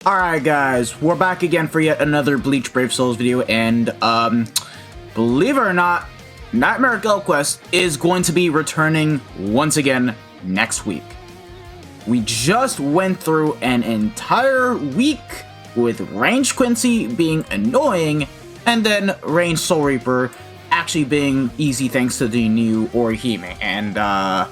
Alright guys, we're back again for yet another Bleach Brave Souls video, and believe it or not, Nightmare Guild Quest is going to be returning once again next week. We just went through an entire week with Ranged Quincy being annoying, and then Ranged Soul Reaper actually being easy thanks to the new Orihime, and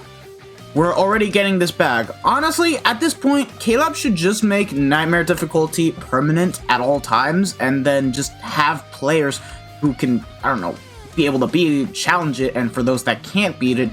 we're already getting this bag. Honestly, at this point, Caleb should just make Nightmare difficulty permanent at all times, and then just have players who can, I don't know, be able to beat it, challenge it, and for those that can't beat it,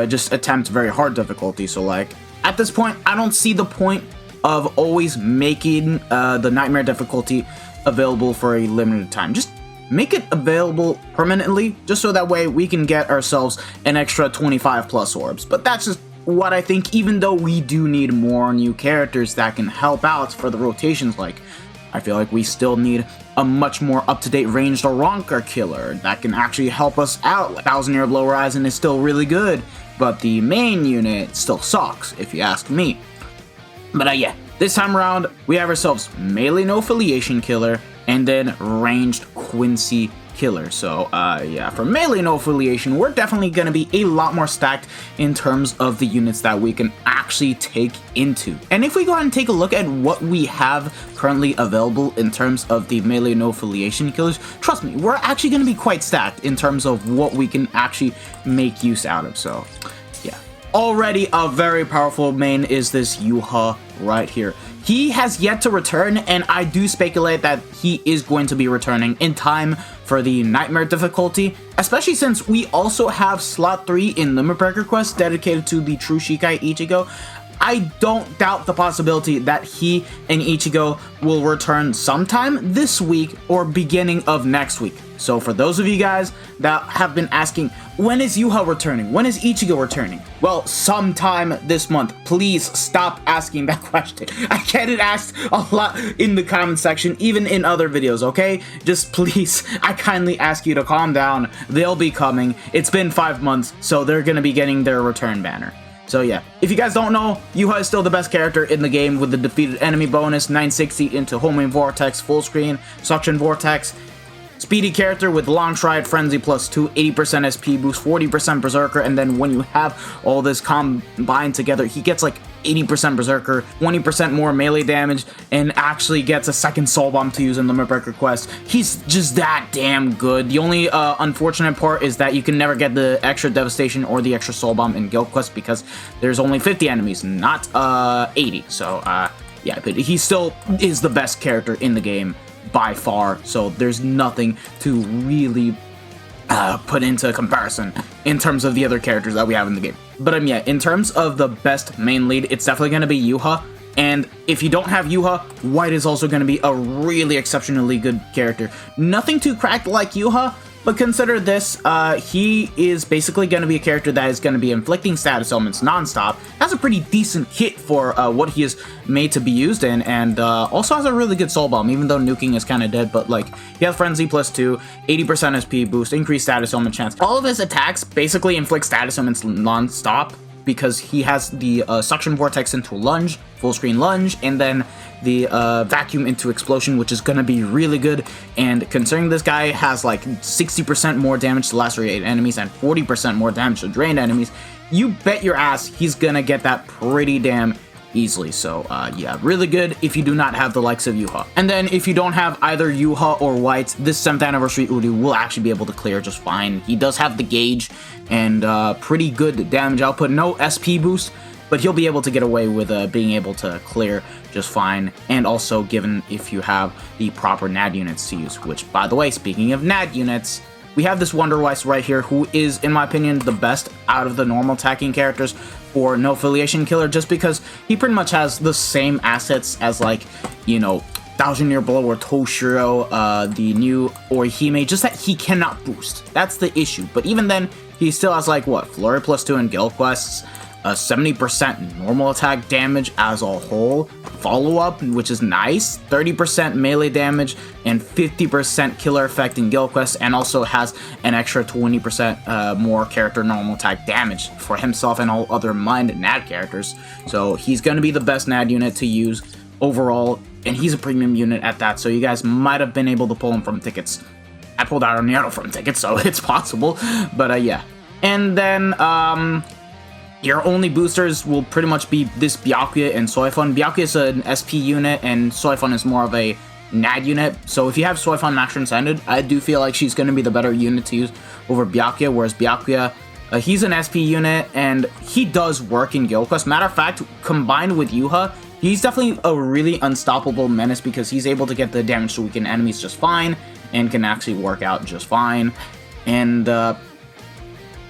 just attempt very hard difficulty. So like, at this point, I don't see the point of always making the Nightmare difficulty available for a limited time. Just make it available permanently, just so that way we can get ourselves an extra 25 plus orbs. But that's just what I think, even though we do need more new characters that can help out for the rotations. Like, I feel like we still need a much more up-to-date ranged Aranka killer that can actually help us out. 1000-Year Blow Horizon is still really good, but the main unit still sucks, if you ask me. But yeah, this time around, we have ourselves melee no affiliation killer, and then ranged Quincy killer. So yeah, for melee no affiliation, we're definitely going to be a lot more stacked in terms of the units that we can actually take into. And if we go ahead and take a look at what we have currently available in terms of the melee no affiliation killers, trust me, we're actually going to be quite stacked in terms of what we can actually make use out of. So yeah, already a very powerful main is this Yuha right here. He has yet to return, and I do speculate that he is going to be returning in time for the Nightmare difficulty, especially since we also have slot 3 in Limit Breaker Quest dedicated to the true Shikai Ichigo. I don't doubt the possibility that he and Ichigo will return sometime this week or beginning of next week. So for those of you guys that have been asking, when is Yuha returning? When is Ichigo returning? Well, sometime this month. Please stop asking that question. I get it asked a lot in the comment section, even in other videos, okay? Just please, I kindly ask you to calm down. They'll be coming. It's been 5 months, so they're gonna be getting their return banner. So yeah, if you guys don't know, Yuha is still the best character in the game with the defeated enemy bonus, 960 into homing vortex, full screen, suction vortex. Speedy character with long stride, frenzy +2, 80% SP boost, 40% berserker, and then when you have all this combined together, he gets like 80% berserker, 20% more melee damage, and actually gets a second soul bomb to use in Limit Breaker Quest. He's just that damn good. The only unfortunate part is that you can never get the extra devastation or the extra soul bomb in Guild Quest because there's only 50 enemies, not 80. So yeah, but he still is the best character in the game by far, so there's nothing to really put into comparison in terms of the other characters that we have in the game. But yeah, in terms of the best main lead, it's definitely going to be Yuha, and if you don't have Yuha, White is also going to be a really exceptionally good character. Nothing too cracked like Yuha, but consider this, he is basically going to be a character that is going to be inflicting status elements non-stop, has a pretty decent kit for what he is made to be used in, and also has a really good soul bomb, even though nuking is kind of dead. But like, he has frenzy +2, 80% SP boost, increased status element chance. All of his attacks basically inflict status elements non-stop, because he has the suction vortex into lunge, full screen lunge, and then the vacuum into explosion, which is gonna be really good. And considering this guy has like 60% more damage to lacerate enemies and 40% more damage to drained enemies, you bet your ass he's gonna get that pretty damn easily. So yeah, really good if you do not have the likes of Yuha. And then if you don't have either Yuha or White, this 7th anniversary Udu will actually be able to clear just fine. He does have the gauge and pretty good damage output, no SP boost, but he'll be able to get away with being able to clear just fine. And also given if you have the proper NAD units to use, which, by the way, speaking of NAD units, we have this Wonderweiss right here, who is, in my opinion, the best out of the normal attacking characters for no affiliation killer, just because he pretty much has the same assets as, like, you know, 1000-Year Blow or Toshiro, the new Orihime, just that he cannot boost. That's the issue. But even then, he still has, like, what, Flurry +2 in Guild Quests, 70% normal attack damage as a whole, follow-up, which is nice, 30% melee damage, and 50% killer effect in Guild Quest, and also has an extra 20% more character normal attack damage for himself and all other Mind NAD characters. So he's going to be the best NAD unit to use overall and he's a premium unit at that, so you guys might have been able to pull him from tickets. I pulled Aronierno from tickets, so it's possible, but yeah. And then, your only boosters will pretty much be this Byakuya and Soifun. Byakuya is an SP unit, and Soifun is more of a NAD unit. So if you have Soifun Max Transcended, I do feel like she's going to be the better unit to use over Byakuya, whereas Byakuya, he's an SP unit, and he does work in Guild Quest. Matter of fact, combined with Yuha, he's definitely a really unstoppable menace because he's able to get the damage to weaken enemies just fine, and can actually work out just fine. And,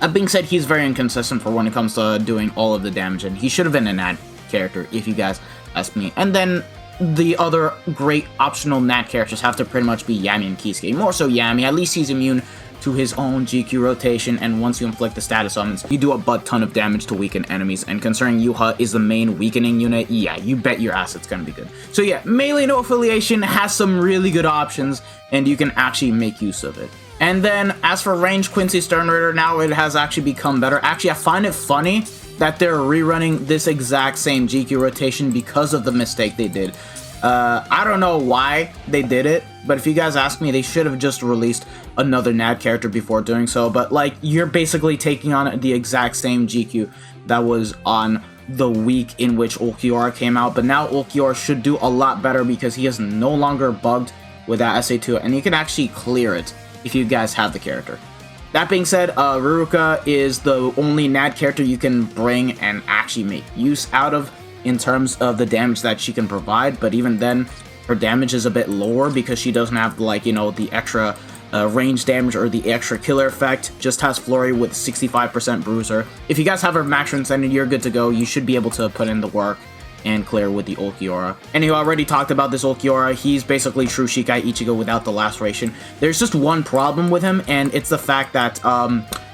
that being said, he's very inconsistent for when it comes to doing all of the damage, and he should have been a NAD character, if you guys ask me. And then the other great optional NAD characters have to pretty much be Yami and Kisuke. More so Yami, at least he's immune to his own GQ rotation, and once you inflict the status summons, you do a butt ton of damage to weaken enemies, and considering Yuha is the main weakening unit, yeah, you bet your ass it's gonna be good. So yeah, Melee No Affiliation has some really good options, and you can actually make use of it. And then, as for range Quincy Sternritter, now it has actually become better. Actually, I find it funny that they're rerunning this exact same GQ rotation because of the mistake they did. I don't know why they did it, but if you guys ask me, they should have just released another NAD character before doing so. But, like, you're basically taking on the exact same GQ that was on the week in which Ulquiorra came out. But now Ulquiorra should do a lot better because he is no longer bugged with that SA2, and you can actually clear it if you guys have the character. That being said, Ruruka is the only NAD character you can bring and actually make use out of in terms of the damage that she can provide, but even then, her damage is a bit lower because she doesn't have, like, you know, the extra range damage or the extra killer effect. Just has Flurry with 65% Bruiser. If you guys have her Max Transcended, you're good to go. You should be able to put in the work and clear with the Ulquiorra. And you already talked about this Ulquiorra. He's basically true Shikai Ichigo without the laceration. There's just one problem with him, and it's the fact that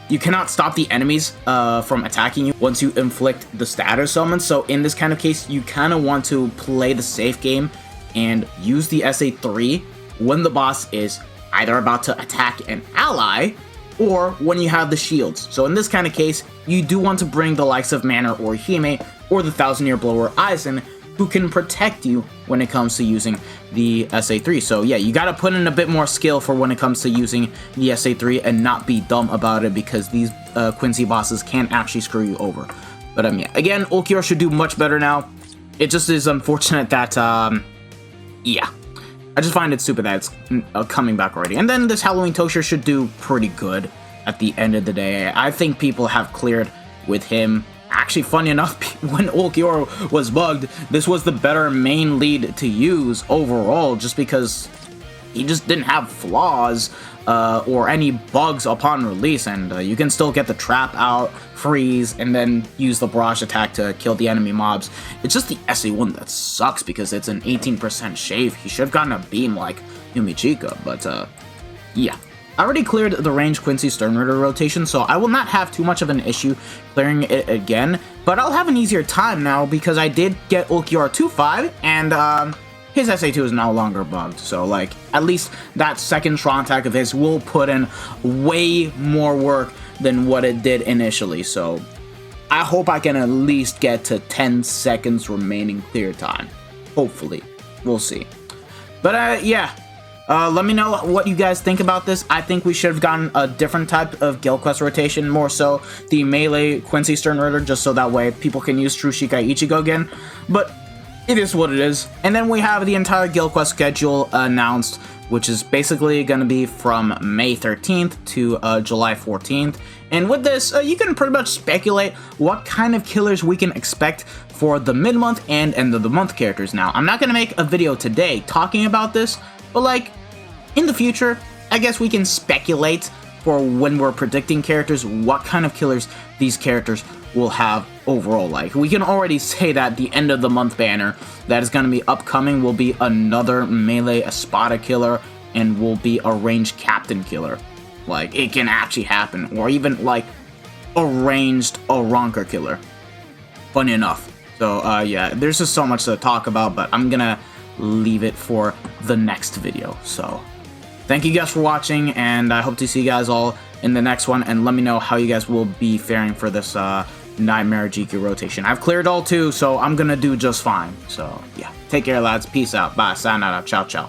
you cannot stop the enemies from attacking you once you inflict the status summon. So in this kind of case, you kind of want to play the safe game and use the SA3 when the boss is either about to attack an ally or when you have the shields. So in this kind of case, you do want to bring the likes of Manor or Hime or the Thousand Year Blower Aizen, who can protect you when it comes to using the SA3. So yeah, you gotta put in a bit more skill for when it comes to using the SA3 and not be dumb about it, because these Quincy bosses can actually screw you over. But yeah, again, Ulquiorra should do much better now. It just is unfortunate that, yeah. I just find it stupid that it's coming back already. And then this Halloween Tosher should do pretty good at the end of the day. I think people have cleared with him. Actually, funny enough, when Ulquiorra was bugged, this was the better main lead to use overall, just because he just didn't have flaws or any bugs upon release, and you can still get the trap out, freeze, and then use the barrage attack to kill the enemy mobs. It's just the SA1 that sucks because it's an 18% shave. He should have gotten a beam like Yumichika, but yeah. I already cleared the range Quincy Sternritter rotation, so I will not have too much of an issue clearing it again, but I'll have an easier time now because I did get Ulquiorra 2-5, and his SA2 is no longer bugged, so like, at least that second strong attack of his will put in way more work than what it did initially, so I hope I can at least get to 10 seconds remaining clear time. Hopefully. We'll see. But yeah. Let me know what you guys think about this. I think we should have gotten a different type of Guild Quest rotation, more so the Melee Quincy Sternritter, just so that way people can use True Shikai Ichigo again. But it is what it is. And then we have the entire Guild Quest schedule announced, which is basically going to be from May 13th to July 14th. And with this, you can pretty much speculate what kind of killers we can expect for the mid-month and end-of-the-month characters. Now, I'm not going to make a video today talking about this, but like, in the future, I guess we can speculate for when we're predicting characters what kind of killers these characters will have overall. Like, we can already say that the end of the month banner that is going to be upcoming will be another Melee Espada killer and will be a ranged Captain killer. Like, it can actually happen. Or even, like, a ranged Aranka killer. Funny enough. So, yeah, there's just so much to talk about, but I'm gonna leave it for the next video. So thank you guys for watching, and I hope to see you guys all in the next one, and let me know how you guys will be faring for this Nightmare GQ rotation. I've cleared all 2, so I'm gonna do just fine. So, yeah. Take care, lads. Peace out. Bye. Sayonara. Ciao, ciao.